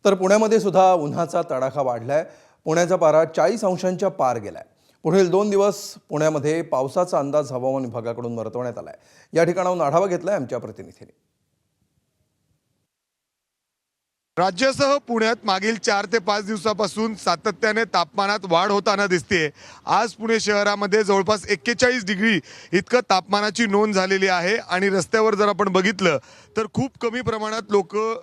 तर पुण्यामध्ये सुद्धा उन्हाचा तडाखा वाढलाय। पुण्याचा पारा 40 अंशांच्या पार गेलाय। पुढील 2 दिवस पुण्यामध्ये पावसाचा अंदाज हवामान विभागाकडून वर्तवण्यात आलाय। या ठिकाणाहून आढावा घेतलाय आमच्या प्रतिनिधींनी। राज्यासह पुण्यात मागील 4 ते 5 दिवसापासून सातत्याने तापमानात वाढ होताना दिसते। आज पुणे शहरामध्ये जवळपास 41 डिग्री इतकं तापमानाची नोंद झालेली आहे आणि रस्त्यावर जर आपण बघितलं तर खूप कमी प्रमाणात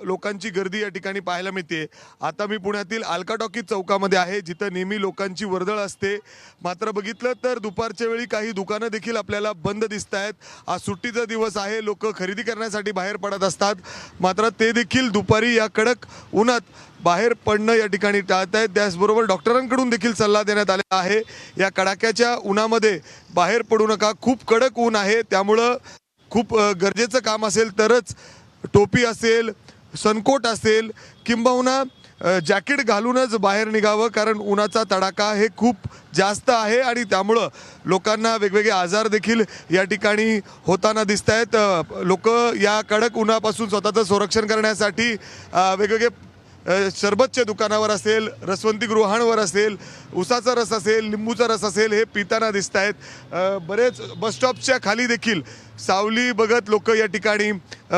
लोकांची गर्दी या ठिकाणी पाहायला मिळते। आता मी पुण्यातील अलका टॉकीज चौकामध्ये आहे, जिथं नेहमी लोकांची वर्दळ असते। मात्र बघितलं तर दुपारच्या वेळी काही दुकानं देखील आपल्याला बंद दिसत आहेत। आज सुट्टीचा दिवस आहे, लोक खरेदी करण्यासाठी बाहेर पडत असतात, मात्र ते देखील दुपारी या कडक उन्हात बाहेर पडणं या ठिकाणी टाळत आहेत। त्याचबरोबर डॉक्टरांकडून देखील सल्ला देण्यात आलेला आहे, या कडाक्याच्या उन्हामध्ये बाहेर पडू नका, खूप कडक ऊन आहे, त्यामुळं खूप गरजेचं काम असेल तरच टोपी असेल, सनकोट असेल किंबहुना जॅकेट घालूनच बाहेर निघावं, कारण उन्हाचा तडाखा हे खूप जास्त आहे आणि त्यामुळं लोकांना वेगवेगळे आजार देखील या ठिकाणी होताना दिसत आहेत। लोक या कडक उन्हापासून स्वतःचं संरक्षण करण्यासाठी वेगवेगळे सरबतच्या दुकानावर असेल, रसवंती गृहांवर असेल, उसाचा रस असेल, लिंबूचा रस असेल, हे पिताना दिसत आहेत। बरेच बसस्टॉपच्या खाली देखील सावली बघत लोक या ठिकाणी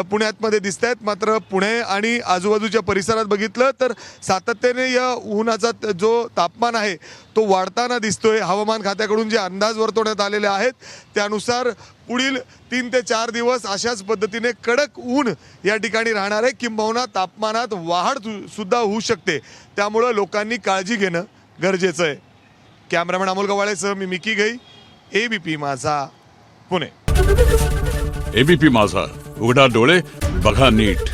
पुण्यातमध्ये दिसत आहेत। मात्र पुणे आणि आजूबाजूच्या परिसरात बघितलं तर सातत्याने या उन्हाचा जो तापमान आहे तो वाढताना दिसतोय। हवामान खात्याकडून जे अंदाज वर्तवण्यात आलेले आहेत त्यानुसार पुढील 3 ते 4 दिवस अशाच पद्धतीने कडक ऊन या ठिकाणी राहणार आहे, किंबहुना तापमानात वाढ सुद्धा होऊ शकते, त्यामुळे लोकांनी काळजी घेणं गरजेचं आहे। कॅमेरामॅन अमोल गवाळेसह मी मिकी गई, एबीपी माझा, पुणे। एबीपी माझा, उघडा डोळे बघा नीट।